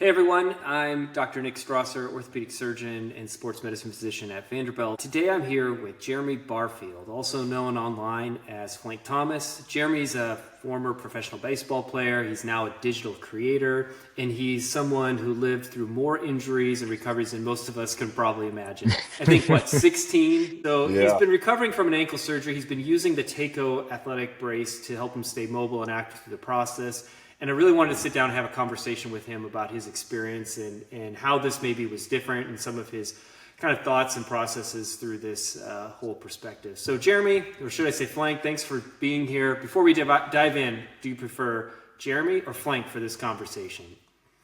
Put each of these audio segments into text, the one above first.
Hey everyone, I'm Dr. Nick Strasser, orthopedic surgeon and sports medicine physician at Vanderbilt. Today I'm here with Jeremy Barfield, also known online as Flank Thomas. Jeremy's a former professional baseball player. He's now a digital creator, and he's someone who lived through more injuries and recoveries than most of us can probably imagine. I think, 16? So he's Yeah. been recovering from an ankle surgery. He's been using the TayCo AthleticX Brace to help him stay mobile and active through the process. And I really wanted to sit down and have a conversation with him about his experience and how this maybe was different and some of his kind of thoughts and processes through this whole perspective. So Jeremy, or should I say Flank, thanks for being here. Before we dive in, do you prefer Jeremy or Flank for this conversation?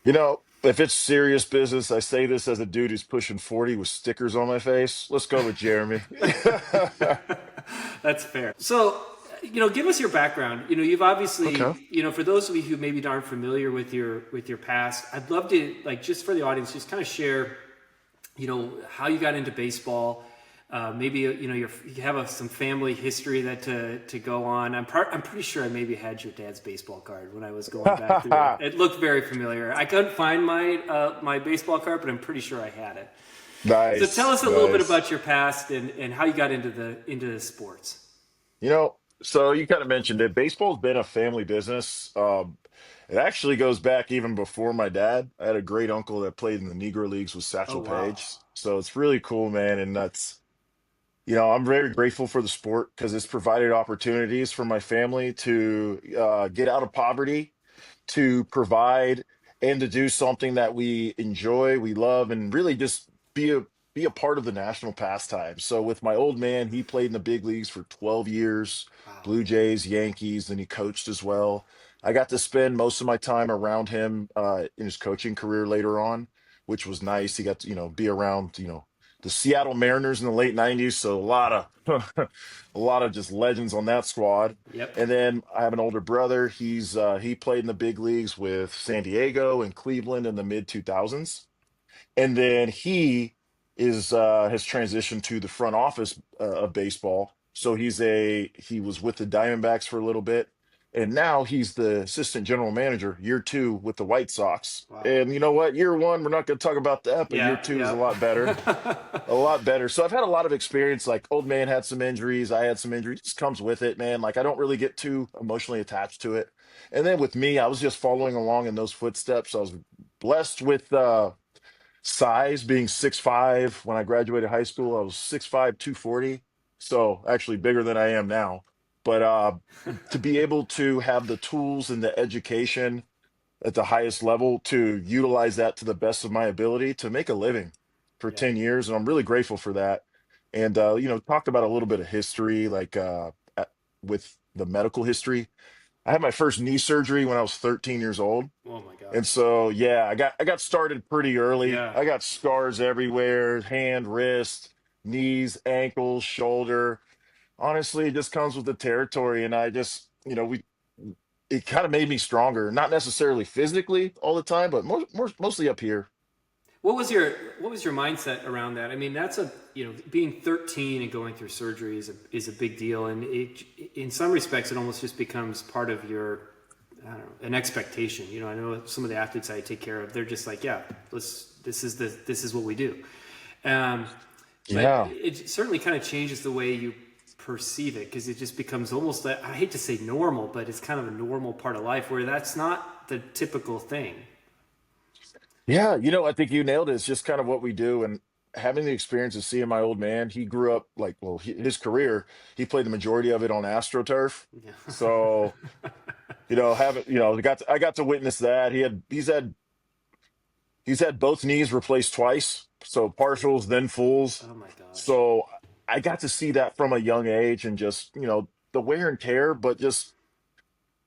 If it's serious business, I say this as a dude who's pushing 40 with stickers on my face. Let's go with Jeremy. That's fair. So, give us your background. You've obviously, Okay. for those of you who maybe aren't familiar with your past, I'd love to, just for the audience, just kind of share, how you got into baseball. Maybe you have some family history that to go on. I'm pretty sure I maybe had your dad's baseball card when I was going back through it. It looked very familiar. I couldn't find my baseball card, but I'm pretty sure I had it. So tell Nice, us a little bit nice. about your past and how you got into sports. So you kind of mentioned it. Baseball's been a family business. It actually goes back even before my dad. I had a great uncle that played in the Negro Leagues with Oh Satchel wow. Paige. So it's really cool, man. And I'm very grateful for the sport because it's provided opportunities for my family to get out of poverty, to provide and to do something that we enjoy, we love, and really just be a part of the national pastime. So with my old man, he played in the big leagues for 12 years, Wow. Blue Jays, Yankees, and he coached as well. I got to spend most of my time around him in his coaching career later on, which was nice. He got to, be around, the Seattle Mariners in the late 90s, so a lot of a lot of just legends on that squad. Yep. And then I have an older brother. He played in the big leagues with San Diego and Cleveland in the mid 2000s. And then he is has transitioned to the front office of baseball. So he was with the Diamondbacks for a little bit, and now he's the assistant general manager year two with the White Sox. Wow. And you know what? Year one, we're not going to talk about that, but year Yeah. two is a lot better, Yep. a lot better. So I've had a lot of experience. Like old man had some injuries, I had some injuries. It just comes with it, man. Like I don't really get too emotionally attached to it. And then with me, I was just following along in those footsteps. I was blessed with size, being 6'5". When I graduated high school, I was 6'5", 240. So actually bigger than I am now. But to be able to have the tools and the education at the highest level to utilize that to the best of my ability to make a living for Yeah. 10 years. And I'm really grateful for that. And, talked about a little bit of history, like with the medical history. I had my first knee surgery when I was 13 years old. Oh my And gosh. so, yeah, I got started pretty early. Yeah. I got scars everywhere, hand, wrist, knees, ankles, shoulder. Honestly, it just comes with the territory. And I just, it kind of made me stronger, not necessarily physically all the time, but mostly up here. What was your mindset around that? I mean, that's being 13 and going through surgery is a big deal, and in some respects it almost just becomes part of your, I don't know, an expectation. I know some of the athletes I take care of, they're just like, yeah, this is what we do. Um, but Yeah. it certainly kind of changes the way you perceive it because it just becomes almost, I hate to say normal, but it's kind of a normal part of life where that's not the typical thing. Yeah. I think you nailed it. It's just kind of what we do. And having the experience of seeing my old man, he grew up like, well, his career, he played the majority of it on AstroTurf. Yeah. So, having, I got to witness that. He's had both knees replaced twice, so partials, then fulls. Oh my gosh. So I got to see that from a young age and just, the wear and tear, but just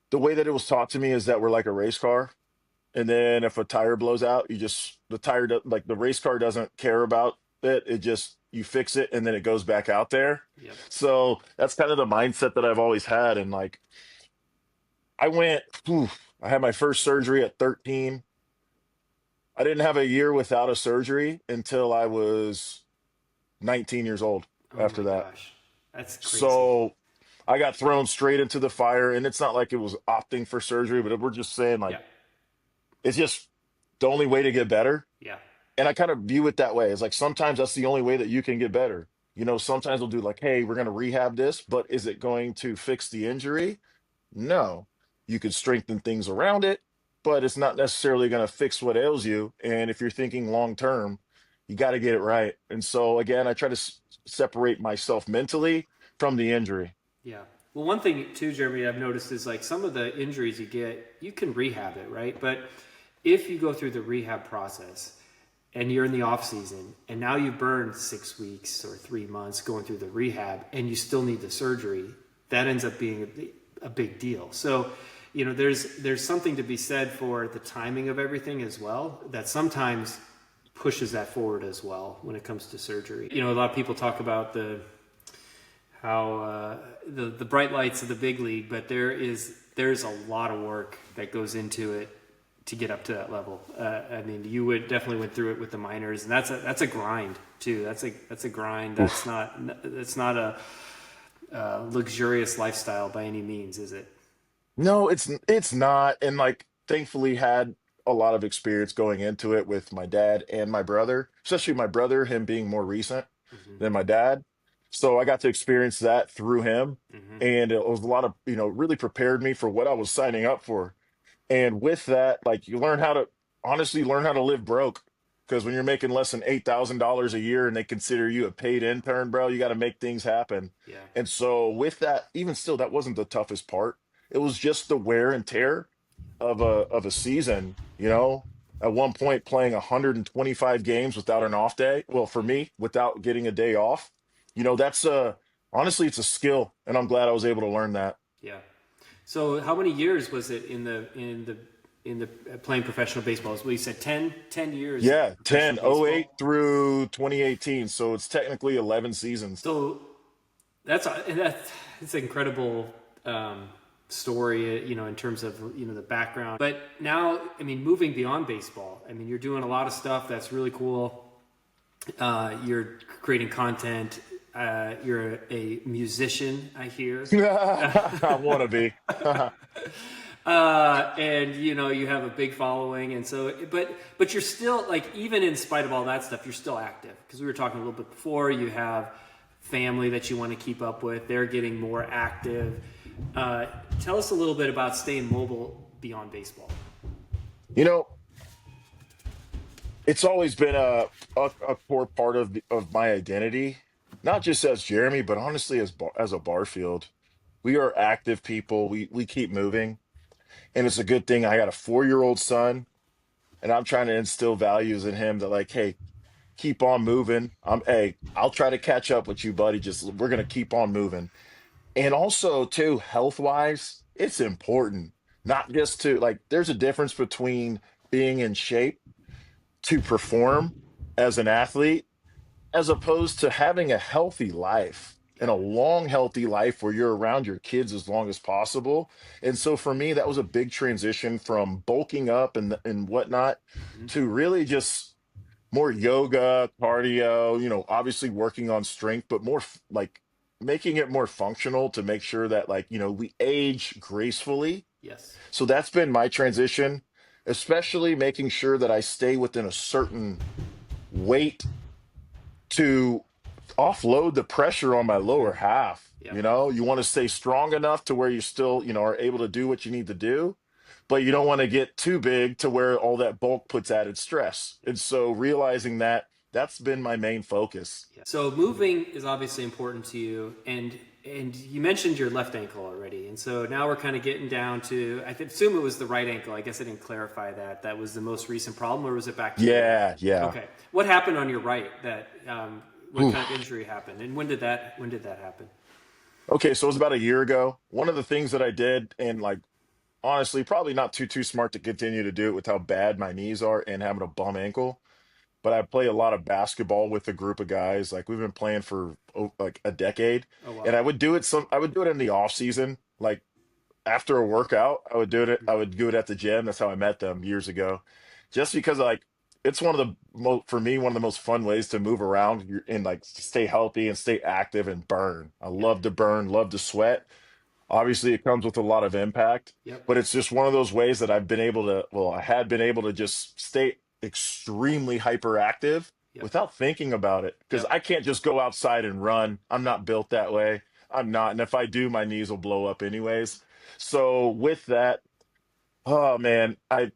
the way that it was taught to me is that we're like a race car. And then if a tire blows out, the tire, like the race car doesn't care about it. It just, you fix it and then it goes back out there. Yep. So that's kind of the mindset that I've always had. And like, I went, I had my first surgery at 13. I didn't have a year without a surgery until I was 19 years old Oh after my that. gosh. That's crazy. So I got thrown straight into the fire. And it's not like it was opting for surgery, but we're just saying like, Yeah. it's just the only way to get better. Yeah. And I kind of view it that way. It's like sometimes that's the only way that you can get better. Sometimes we'll do like, hey, we're going to rehab this, but is it going to fix the injury? No. You could strengthen things around it, but it's not necessarily going to fix what ails you. And if you're thinking long term, you got to get it right. And so, again, I try to separate myself mentally from the injury. Yeah. Well, one thing too, Jeremy, I've noticed is like some of the injuries you get, you can rehab it, right? But if you go through the rehab process and you're in the off season and now you burned 6 weeks or 3 months going through the rehab and you still need the surgery, that ends up being a big deal. So, there's something to be said for the timing of everything as well, that sometimes pushes that forward as well when it comes to surgery. A lot of people talk about how the bright lights of the big league, but there's a lot of work that goes into it to get up to that level. I mean, you would definitely went through it with the minors, and that's a grind too. That's a grind. Oof. That's not a luxurious lifestyle by any means, is it? No, it's not. And like thankfully had a lot of experience going into it with my dad and my brother, especially my brother, him being more recent Hmm. than my dad. So I got to experience that through him. Hmm. And it was a lot of, really prepared me for what I was signing up for. And with that, like you learn how to honestly learn how to live broke. Because when you're making less than $8,000 a year and they consider you a paid intern, bro, you got to make things happen. Yeah. And so with that, even still, that wasn't the toughest part. It was just the wear and tear of a season, At one point playing 125 games without an off day. Well, for me, without getting a day off, that's honestly it's a skill, and I'm glad I was able to learn that. Yeah. So how many years was it in the playing professional baseball? Well, you said 10 years Yeah, of 10 professional oh 08 baseball. through 2018. So it's technically 11 seasons. So that's it's an incredible story, in terms of the background. But now, I mean, moving beyond baseball, I mean, you're doing a lot of stuff that's really cool. You're creating content. You're a musician, I hear. I want to be. And you have a big following, and so but you're still, like, even in spite of all that stuff, you're still active, because we were talking a little bit before. You have family that you want to keep up with. They're getting more active. Tell us a little bit about staying mobile beyond baseball. You know, it's always been a core part of my identity, not just as Jeremy, but honestly as a Barfield. We are active people. We keep moving, and it's a good thing. I got a 4-year-old son, and I'm trying to instill values in him that like, hey, keep on moving. Hey, I'll try to catch up with you, buddy. Just we're gonna keep on moving. And also, too, health wise, it's important not just to like. There's a difference between being in shape to perform as an athlete as opposed to having a healthy life and a Yeah. long, healthy life where you're around your kids as long as possible. And so for me, that was a big transition from bulking up and whatnot Hmm. to really just more yoga, cardio, obviously working on strength, but more like making it more functional to make sure that like, we age gracefully. Yes. So that's been my transition, especially making sure that I stay within a certain weight to offload the pressure on my lower half. Yeah. You want to stay strong enough to where you still, are able to do what you need to do, but you don't want to get too big to where all that bulk puts added stress. And so realizing that that's been my main focus. Yeah. So moving is obviously important to you, and you mentioned your left ankle already, and so now we're kind of getting down to, assume it was the right ankle. I guess I didn't clarify that. That was the most recent problem, or was it back to your left? Yeah, yeah. Okay. What happened on your right? What kind of Oof. injury happened, and when did that happen? Okay, so it was about a year ago. One of the things that I did, and like honestly, probably not too smart to continue to do it with how bad my knees are and having a bum ankle. But I play a lot of basketball with a group of guys. Like we've been playing for like a decade, Oh and wow. I would do it in the off season, like after a workout. I would do it. I would do it at the gym. That's how I met them years ago, just because like it's one of the for me one of the most fun ways to move around and like stay healthy and stay active and burn. I Yeah. love to burn, love to sweat. Obviously, it comes with a lot of impact, Yep. but it's just one of those ways that I've been able to, well, I had been able to just stay extremely hyperactive Yep. without thinking about it. Because Yep. I can't just go outside and run. I'm not built that way. I'm not. And if I do, my knees will blow up anyways. So with that, oh man, I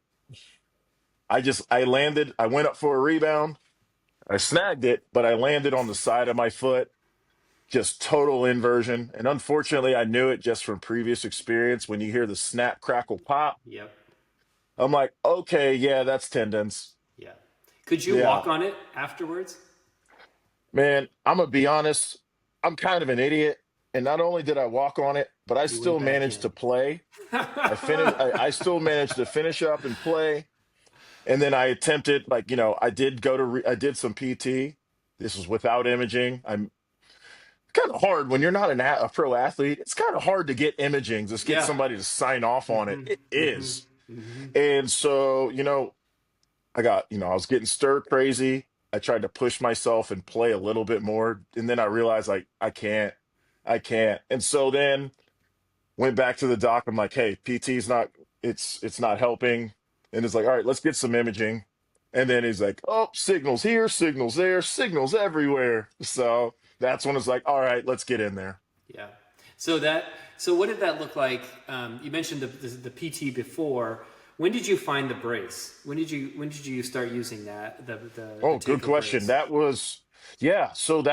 landed, I went up for a rebound. I snagged it, but I landed on the side of my foot, just total inversion. And unfortunately, I knew it just from previous experience. When you hear the snap, crackle, pop, Yep. I'm like, okay, yeah, that's tendons. Yeah. Could you Yeah, walk on it afterwards? man, I'm gonna be honest. I'm kind of an idiot. And not only did I walk on it, but I You went still back managed in. to play. I still managed to finish up and play. And then I attempted, like, I did I did some PT. This was without imaging. I'm kind of hard when you're not a pro athlete. It's kind of hard to get imaging, just get Yeah. somebody to sign off on it. Hmm. It Hmm. is. Hmm. And so, I was getting stir crazy. I tried to push myself and play a little bit more. And then I realized, like, I can't. And so then went back to the doc. I'm like, hey, PT's not, it's not helping. And it's like, all right, let's get some imaging. And then he's like, oh, signals here, signals there, signals everywhere. So that's when it's like, all right, let's get in there. Yeah. So that. So what did that look like? You mentioned the PT before. When did you find the brace? When did you start using that the Oh, good TayCo question. brace? Yeah. So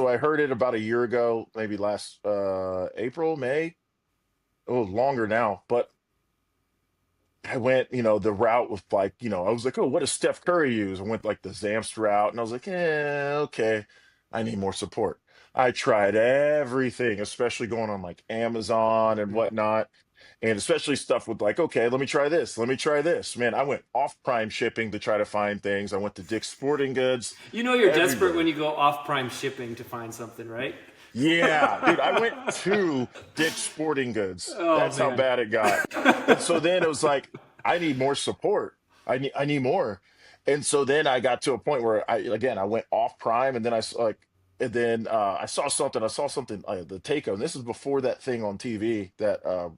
I heard it about a year ago, maybe last April, May. Oh, longer now. But I went, the route was like, I was like, oh, what does Steph Curry use? I went like the Zamst route, and I was like, okay, I need more support. I tried everything, especially going on like Amazon and Hmm. whatnot, and especially stuff with like, okay, let me try this, let me try this. Man, I went off Prime shipping to try to find things. I went to Dick's Sporting Goods, You know you're desperate when everywhere. you go off Prime shipping to find something, right? Yeah, dude, I went to Dick's Sporting Goods. Oh That's how man. bad it got. And so then it was like, I need more support. I need more. And so then I got to a point where I went off Prime, and then I saw something, the TayCo. And this is before that thing on TV that I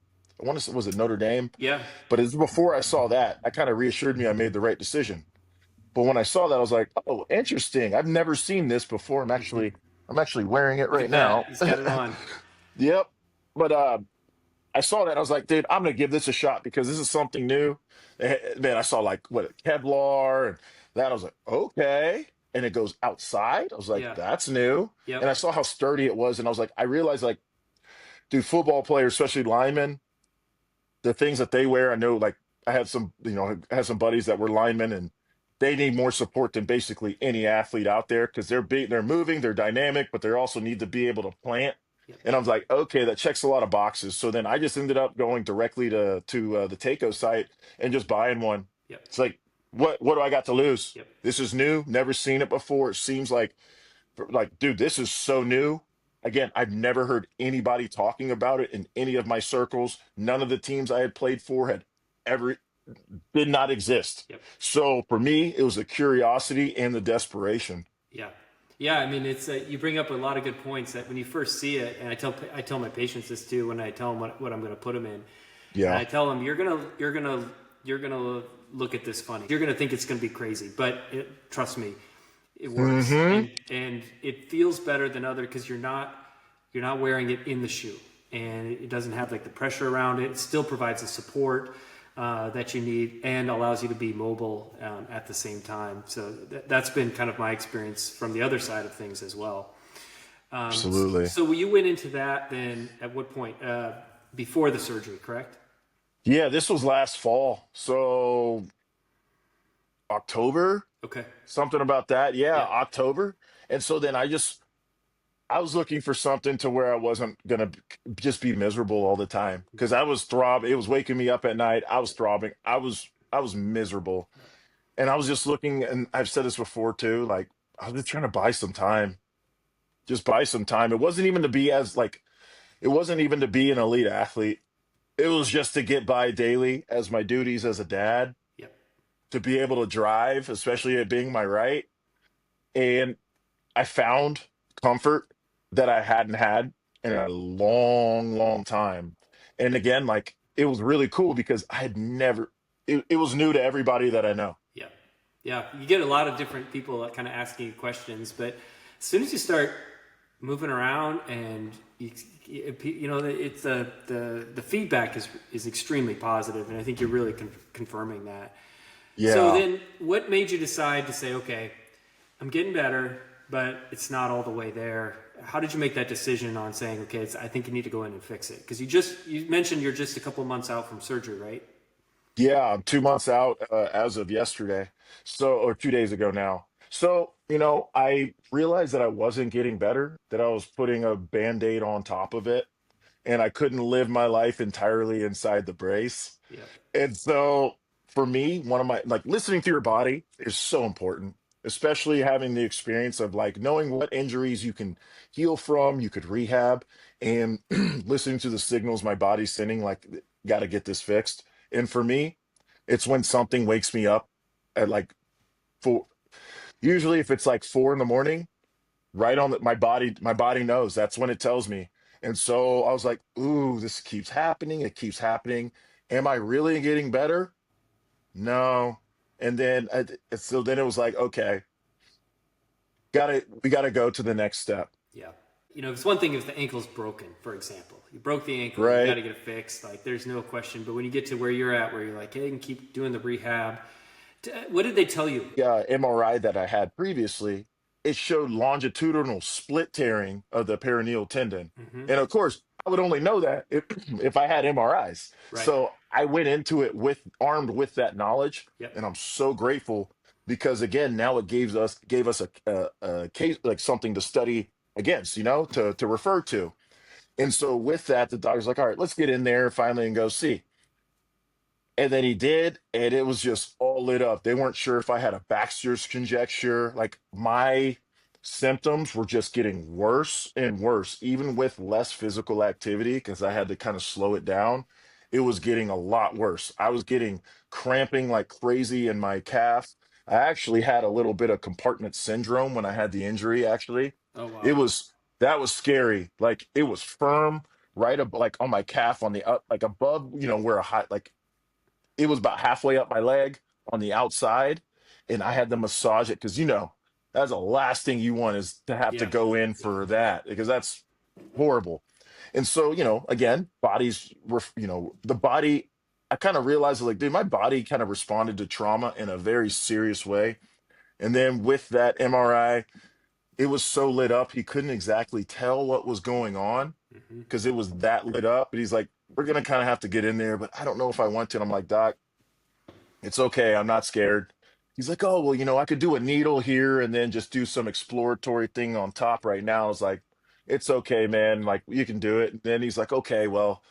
want to say, was it Notre Dame? Yeah. But it's before I saw that, I kind of reassured me I made the right decision. But when I saw that, I was like, oh, interesting. I've never seen this before. Hmm. I'm actually wearing it Look right at that. now. He's got it on. Yep. But I saw that. I was like, dude, I'm gonna give this a shot because this is something new. Man, I saw like what Kevlar and that. I was like, okay. And it goes outside. I was like, Yeah. that's new. And I Yep. saw how sturdy it was, and I was like, I realized like, dude, football players, especially linemen, the things that they wear. I know, like, I had some buddies that were linemen, and they need more support than basically any athlete out there because they're moving, they're dynamic, but they also need to be able to plant. Yep. And I was like, okay, that checks a lot of boxes. So then I just ended up going directly to the Takeo site and just buying one. Yep. It's like, what do I got to lose? Yep. This is new, never seen it before. It seems like, dude, this is so new. Again, I've never heard anybody talking about it in any of my circles. None of the teams I had played for had ever did not exist. Yep. So for me, it was the curiosity and the desperation. Yeah. Yeah. I mean, it's you bring up a lot of good points that when you first see it, and I tell my patients this too when I tell them what I'm going to put them in, and Yeah. I tell them you're gonna look at this funny. You're gonna think it's gonna be crazy, but trust me, it works, Hmm. and it feels better than other because you're not wearing it in the shoe, and it doesn't have like the pressure around it. It still provides the support that you need and allows you to be mobile at the same time. So that's been kind of my experience from the other side of things as well. Absolutely. So you went into that then at what point? Before the surgery, correct? Yeah, this was last fall. So October, Okay. something about that. Yeah, Yeah. October. And so then I was looking for something to where I wasn't gonna just be miserable all the time because I was throbbing. It was waking me up at night. I was throbbing. I was miserable, and I was just looking. And I've said this before too. Like, I was just trying to buy some time. Just buy some time. It wasn't even to be an elite athlete. It was just to get by daily as my duties as a dad, Yep. to be able to drive, especially it being my right. And I found comfort that I hadn't had in a long, long time. And again, like it was really cool because I had never, it was new to everybody that I know. Yeah. Yeah. You get a lot of different people kind of asking you questions, but as soon as you start moving around and you know, it's the feedback is extremely positive, and I think you're really confirming that. So Yeah. then what made you decide to say, okay, I'm getting better, but it's not all the way there? How did you make that decision on saying, okay, I think you need to go in and fix it? Because you mentioned you're just a couple of months out from surgery, right? Yeah, I'm 2 months out as of yesterday. So, or 2 days ago now. So, I realized that I wasn't getting better, that I was putting a band-aid on top of it, and I couldn't live my life entirely inside the brace. Yeah. And so for me, one of my like listening to your body is so important, especially having the experience of like knowing what injuries you can heal from, you could rehab, and listening to the signals my body's sending, like, got to get this fixed. And for me, it's when something wakes me up at like four, usually if it's like 4 in the morning, right on my body knows that's when it tells me. And so I was like, ooh, this keeps happening, it keeps happening. Am I really getting better? No. And then so then it was like, okay, we gotta go to the next step. Yeah. You know, it's one thing if the ankle's broken, for example. You broke the ankle, you got Right. to get it fixed. Like, there's no question. But when you get to where you're at, where you're like, hey, you can keep doing the rehab, what did they tell you? MRI that I had previously, it showed longitudinal split tearing of the perineal tendon. Hmm. And of course, I would only know that if if I had MRIs. Right. So I went into it with armed with that knowledge, Yep. and I'm so grateful because again, now it gave us a case, like something to study against, to refer to. And so with that, the doctor's like, all right, let's get in there finally and go see. And then he did, and it was just all lit up. They weren't sure if I had a Baxter's conjecture. Like my symptoms were just getting worse and worse, even with less physical activity, because I had to kind of slow it down. It was getting a lot worse. I was getting cramping like crazy in my calf. I actually had a little bit of compartment syndrome when I had the injury, actually. Oh, It wow. was that was scary. Like it was firm right up like on my calf on the up like above, where a high like it was about halfway up my leg on the outside, and I had to massage it because that's the last thing you want is to have to Yeah. go in for that because that's horrible. And so, again, the body. I kind of realized like, dude, my body kind of responded to trauma in a very serious way. And then with that MRI, it was so lit up he couldn't exactly tell what was going on Hmm. because it was that lit up. But he's like, we're gonna kind of have to get in there, but I don't know if I want to. And I'm like, Doc, it's okay. I'm not scared. He's like, oh, well, I could do a needle here and then just do some exploratory thing on top right now. I was like, it's okay, man. Like, you can do it. And then he's like, okay, well,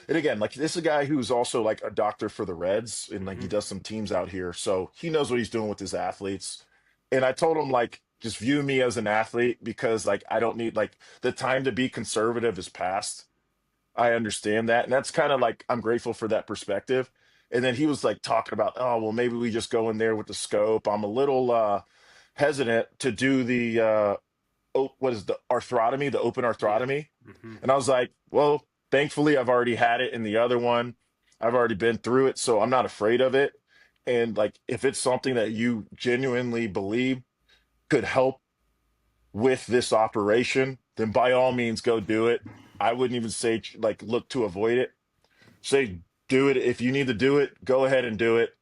and again, like, this is a guy who's also like a doctor for the Reds and like he Hmm. does some teams out here. So he knows what he's doing with his athletes. And I told him, like, just view me as an athlete because, like, I don't need, like, the time to be conservative is past. I understand that. And that's kind of like, I'm grateful for that perspective. And then he was like talking about, oh, well, maybe we just go in there with the scope. I'm a little hesitant to do the, what is the arthrotomy, the open Yeah. arthrotomy. Hmm. And I was like, well, thankfully, I've already had it in the other one. I've already been through it. So I'm not afraid of it. And like, if it's something that you genuinely believe could help with this operation, then by all means go do it. I wouldn't even say like look to avoid it. Say do it if you need to do it. Go ahead and do it.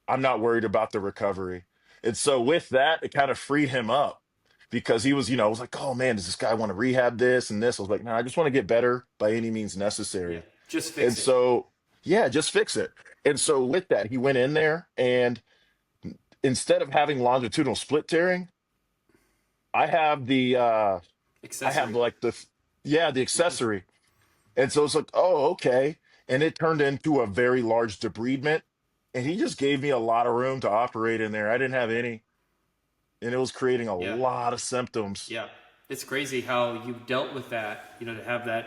I'm not worried about the recovery. And so with that, it kind of freed him up because he was, I was like, oh man, does this guy want to rehab this and this? I was like, no, I just want to get better by any means Yeah. necessary. Just And fix it. so, yeah, just fix it. And so with that, he went in there and instead of having longitudinal split tearing, I have I have Accessory. like yeah, the Hmm. accessory. And so it's like, oh, okay. And it turned into a very large debridement. And he just gave me a lot of room to operate in there. I didn't have any. And it was creating a Yeah. lot of symptoms. Yeah. It's crazy how you dealt with that, you know, to have that,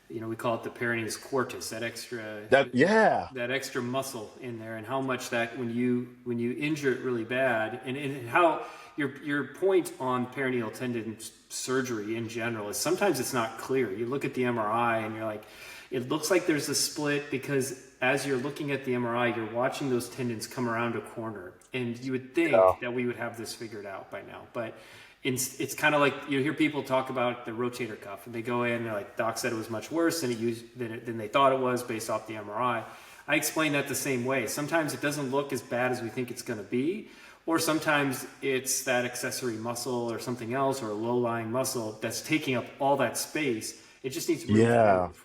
you know, we call it the peroneus quartus, Yeah, that extra muscle in there, and how much that when you injure it really bad, and how your point on perineal tendon surgery in general is sometimes it's not clear. You look at the MRI and you're like, It looks like there's a split because as you're looking at the MRI, you're watching those tendons come around a corner. And you would Yeah. think that we would have this figured out by now. But it's kind of like you hear people talk about the rotator cuff, and they go in, they're like, doc said it was much worse than they thought it was based off the MRI. I explain that the same way. Sometimes it doesn't look as bad as we think it's going to be, or sometimes it's that accessory muscle or something else or a low-lying muscle that's taking up all that space. It just needs room to Yeah. move,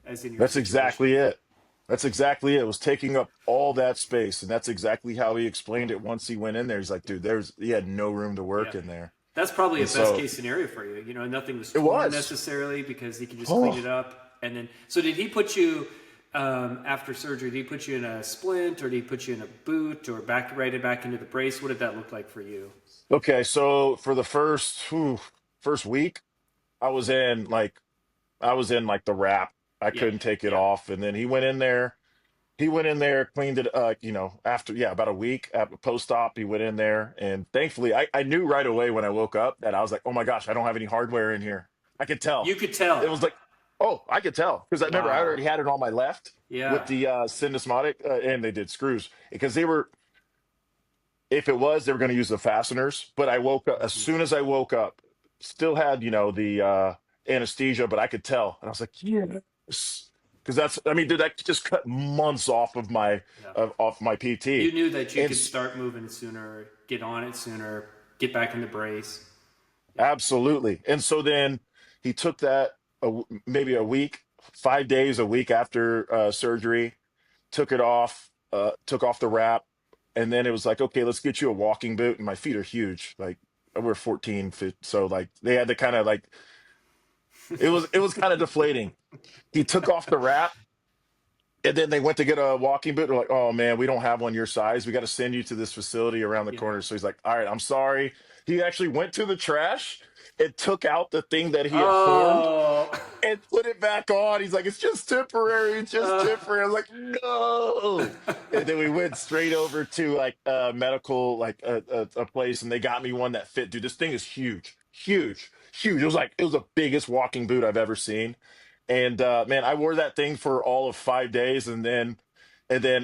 as in your That's situation. exactly it. That's exactly it. It was taking up all that space. And that's exactly how he explained it once he went in there. He's like, dude, he had no room to Yeah. work in there. That's probably a And best so case scenario for you. You know, nothing was it torn was. necessarily because he could just clean it Oh, up. And then, so did he put you, after surgery, did he put you in a splint or did he put you in a boot or back into the brace? What did that look like for you? okay. So for the first week, I was in like, I was in like the wrap. I Yeah. couldn't take it Yeah. off. And then he went in there. He went in there, cleaned it, after, yeah, about a week post-op, he went in there. And thankfully, I knew right away when I woke up that I was like, oh my gosh, I don't have any hardware in here. I could tell. You could It tell. was like, oh, I could tell. Because I remember I Wow. already had it on my left with Yeah. the syndesmotic, and they did screws. Because if it was, they were going to use the fasteners. But I woke up, as soon as I woke up, still had, the anesthesia, but I could tell. And I was like, yes. Because I mean, dude, that just cut months off of Yeah. my PT. You knew that you And could start moving sooner, get on it sooner, get back in the brace. Yeah. absolutely. And so then he took that maybe a week, 5 days a week after surgery, took off the wrap. And then it was like, okay, let's get you a walking boot. And my feet are huge. Like we're 14 feet. So like they had to kind of like, it was kind of deflating. He took off the wrap. And then they went to get a walking boot. They're like, oh man, we don't have one your size. We got to send you to this facility around the Yeah. corner. So he's like, all right, I'm sorry. He actually went to the trash and took out the thing that he had formed Oh. and put it back on. He's like, it's just temporary. It's just temporary. I was like, no. And then we went straight over to like a medical, like a place, and they got me one that fit. Dude, this thing is huge, huge, huge. It was the biggest walking boot I've ever seen. And man, I wore that thing for all of 5 days, and then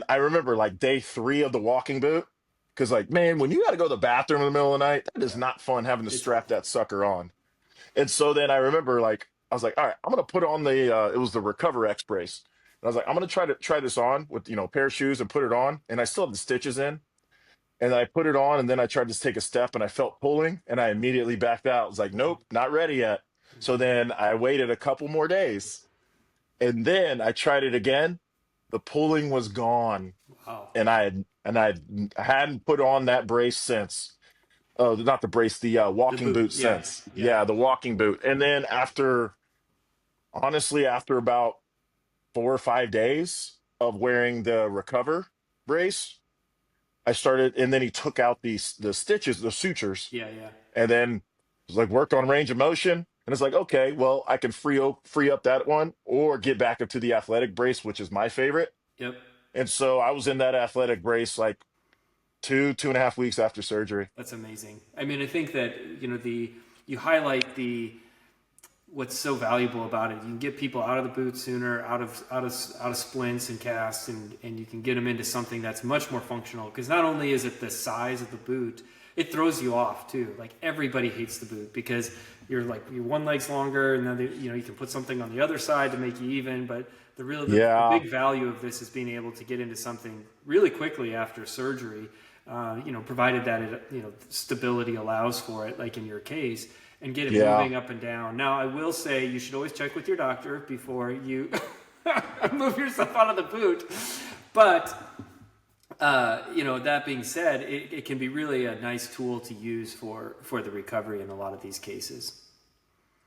I remember like day three of the walking boot, because like man, when you got to go to the bathroom in the middle of the night, that is Yeah. not fun having to It's strap awful. that sucker on. And so then I remember like I was like, all right, I'm gonna put on it was the RecoverX brace. And I was like, I'm gonna try this on with a pair of shoes and put it on, and I still have the stitches in. And I put it on, and then I tried to take a step, and I felt pulling, and I immediately backed out. I was like, nope, not ready yet. So then I waited a couple more days, and then I tried it again. The pulling was gone, Wow. I hadn't put on that brace since. Oh, not the brace, the The walking boot. boot Yeah. since. Yeah. Yeah, the walking boot. And then after about 4 or 5 days of wearing the Recover brace, I started, and then he took out the stitches, the sutures, Yeah. Yeah. and then it was like worked on range of motion. And it's like, okay, well, I can free up that one or get back up to the athletic brace, which is my favorite. Yep. And so I was in that athletic brace like 2.5 weeks after surgery. That's amazing. I mean, I think that you highlight what's so valuable about it. You can get people out of the boot sooner, out of splints and casts, and you can get them into something that's much more functional. Because not only is it the size of the boot, it throws you off too. Like everybody hates the boot because your one leg's longer, and then you can put something on the other side to make you even. But the Yeah. big value of this is being able to get into something really quickly after surgery. Provided that stability allows for it, like in your case, and get it Yeah. moving up and down. Now, I will say you should always check with your doctor before you move yourself out of the boot. But that being said, it can be really a nice tool to use for the recovery in a lot of these cases.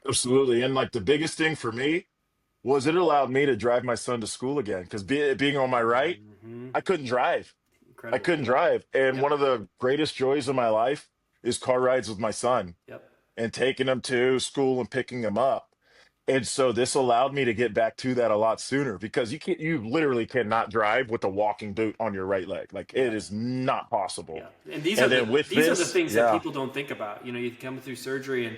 Absolutely. And like the biggest thing for me was it allowed me to drive my son to school again because being on my right, Hmm. I couldn't drive. I Incredible. couldn't drive. And Yep. one of the greatest joys of my life is car rides with my son Yep. and taking him to school and picking him up. And so this allowed me to get back to that a lot sooner because you literally cannot drive with a walking boot on your right leg. Like Yeah. it is not possible. Yeah, and these are And then with the this, things that yeah, people don't think about. You come through surgery, and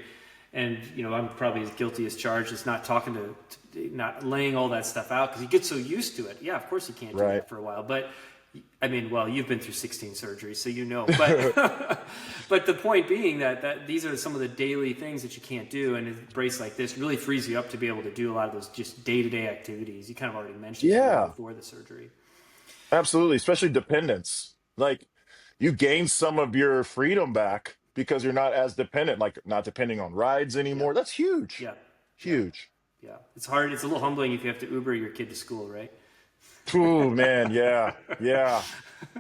And I'm probably as guilty as charged as not talking not laying all that stuff out because you get so used to it. Yeah, of course you can't do Right. that for a while, but I mean, well, you've been through 16 surgeries, so but but the point being that these are some of the daily things that you can't do, and a brace like this really frees you up to be able to do a lot of those just day-to-day activities. You kind of already mentioned even Yeah, before the surgery. absolutely. Especially dependence. Like you gain some of your freedom back because you're not as dependent, like not depending on rides Yeah, anymore. That's huge. yeah, yeah, Huge. yeah. It's hard. It's a little humbling if you have to Uber your kid to school, right? Oh man, yeah, yeah.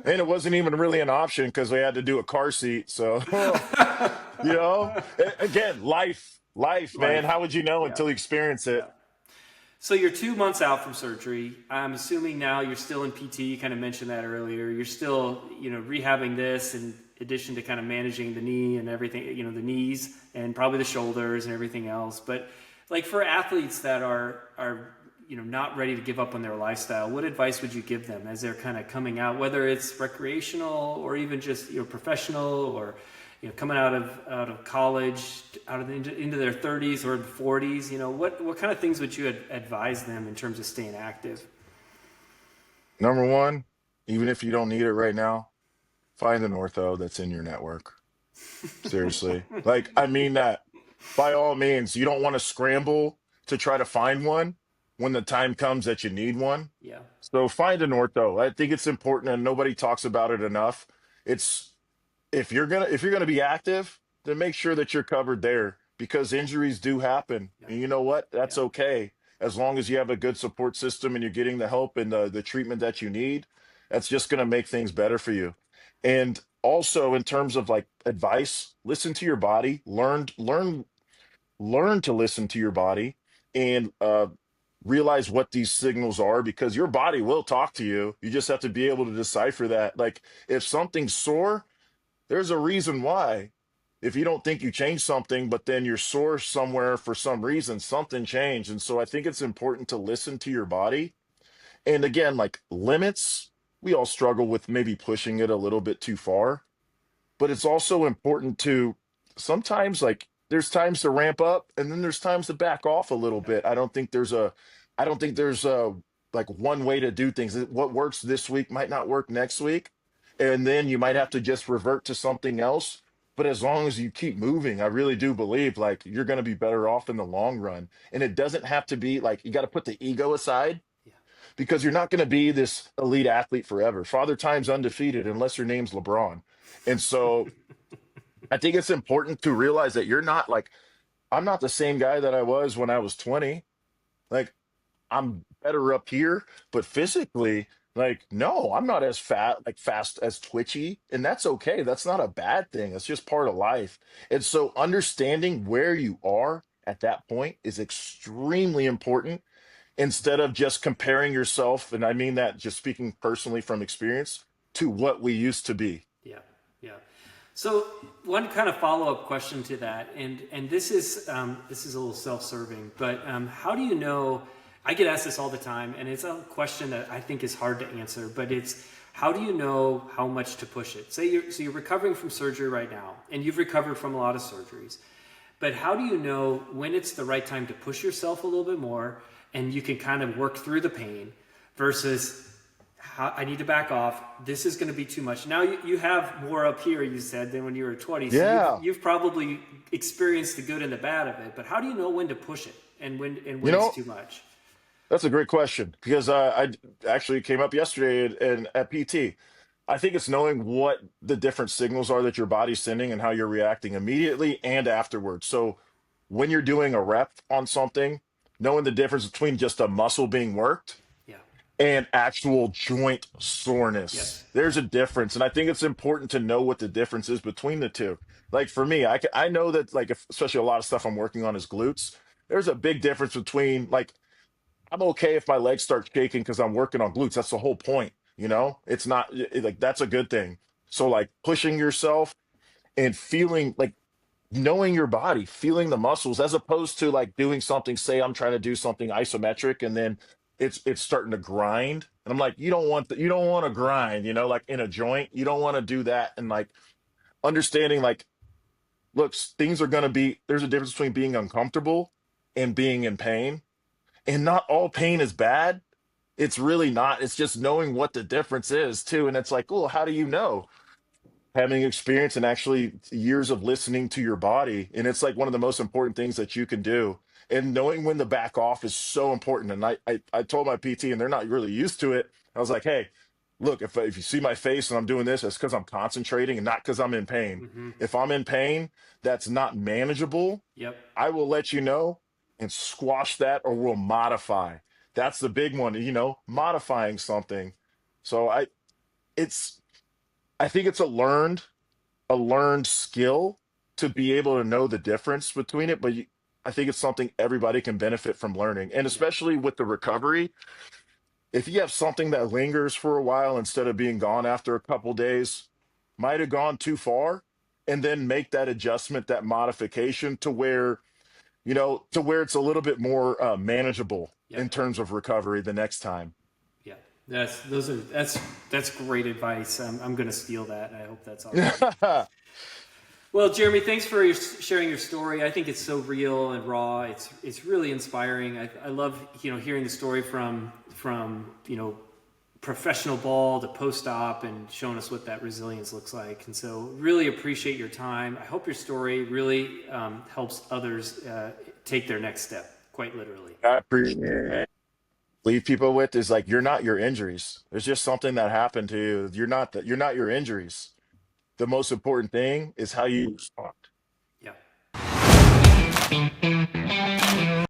And it wasn't even really an option because we had to do a car seat. So, again, life, man. Life. How would you know Yeah, until you experience it? yeah. So you're 2 months out from surgery. I'm assuming now you're still in PT. You kind of mentioned that earlier. You're still, rehabbing this in addition to kind of managing the knee and everything, the knees and probably the shoulders and everything else. But like for athletes that are not ready to give up on their lifestyle, what advice would you give them as they're kind of coming out, whether it's recreational or even just professional, or coming out of college, into their 30s or 40s? What kind of things would you advise them in terms of staying active? Number one, even if you don't need it right now, find an ortho that's in your network. Seriously. Like, I mean that by all means. You don't want to scramble to try to find one when the time comes that you need one. Yeah, So find an ortho. I think it's important and nobody talks about it enough. It's if you're gonna be active, then make sure that you're covered there because injuries do happen. yeah, And you know what? That's yeah, okay. As long as you have a good support system and you're getting the help and the treatment that you need, that's just gonna make things better for you. And also in terms of like advice, listen to your body, learn to listen to your body and realize what these signals are because your body will talk to you. You just have to be able to decipher that. Like if something's sore, there's a reason why. If you don't think you changed something, but then you're sore somewhere for some reason, something changed. And so I think it's important to listen to your body. And again, like limits, we all struggle with maybe pushing it a little bit too far, but it's also important to sometimes like there's times to ramp up and then there's times to back off a little yeah, bit. I don't think there's a like one way to do things. What works this week might not work next week. And then you might have to just revert to something else. But as long as you keep moving, I really do believe like you're going to be better off in the long run. And it doesn't have to be like you got to put the ego aside yeah, because you're not going to be this elite athlete forever. Father Time's undefeated unless your name's LeBron. And so I think it's important to realize that you're not like, I'm not the same guy that I was when I was 20. Like, I'm better up here, but physically, like, no, I'm not as fast as twitchy. And that's okay. That's not a bad thing. It's just part of life. And so understanding where you are at that point is extremely important instead of just comparing yourself. And I mean that just speaking personally from experience to what we used to be. yeah, yeah. So one kind of follow-up question to that, and this is a little self-serving, but how do you know? I get asked this all the time, and it's a question that I think is hard to answer. But it's how do you know how much to push it? You're recovering from surgery right now, and you've recovered from a lot of surgeries. But how do you know when it's the right time to push yourself a little bit more, and you can kind of work through the pain, versus I need to back off. This is going to be too much. Now you have more up here, you said, than when you were 20. So Yeah. you've probably experienced the good and the bad of it. But how do you know when to push it and You when it's know, too much? that's a great question because actually came up yesterday at PT. I think it's knowing what the different signals are that your body's sending and how you're reacting immediately and afterwards. So when you're doing a rep on something, knowing the difference between just a muscle being worked Yeah. and actual joint soreness. Yes. There's a difference. And I think it's important to know what the difference is between the two. Like for me, I know that like especially a lot of stuff I'm working on is glutes. There's a big difference between like I'm okay if my legs start shaking because I'm working on glutes. That's the whole point, you know? It's not like that's a good thing. So like pushing yourself and feeling like knowing your body, feeling the muscles, as opposed to like doing something, say I'm trying to do something isometric and then it's starting to grind. And I'm like, you don't want to grind, like in a joint. You don't want to do that. And like understanding like look, things are going to be, there's a difference between being uncomfortable and being in pain. And not all pain is bad. It's really not. It's just knowing what the difference is, too. And it's like, well, how do you know? Having experience and actually years of listening to your body. And it's like one of the most important things that you can do. And knowing when to back off is so important. And I told my PT, and they're not really used to it. I was like, hey, look, if you see my face and I'm doing this, it's because I'm concentrating and not because I'm in pain. Mm-hmm. If I'm in pain, that's not manageable. Yep. I will let you know and squash that, or we'll modify. That's the big one, modifying something. So it's, I think it's a learned skill to be able to know the difference between it, but I think it's something everybody can benefit from learning. And Yeah. especially with the recovery, if you have something that lingers for a while instead of being gone after a couple days, might have gone too far, and then make that adjustment, that modification to where it's a little bit more manageable in Yep. terms of recovery the next time. Yeah. That's great advice. I'm going to steal that. I hope that's all right. Well, Jeremy, thanks for sharing your story. I think it's so real and raw. It's really inspiring. I love hearing the story from professional ball to post-op and showing us what that resilience looks like. And so, really appreciate your time. I hope your story really helps others take their next step, quite literally. I appreciate it. Leave people with is like, you're not your injuries. There's just something that happened to you. You're not your injuries. The most important thing is how you respond. Yeah.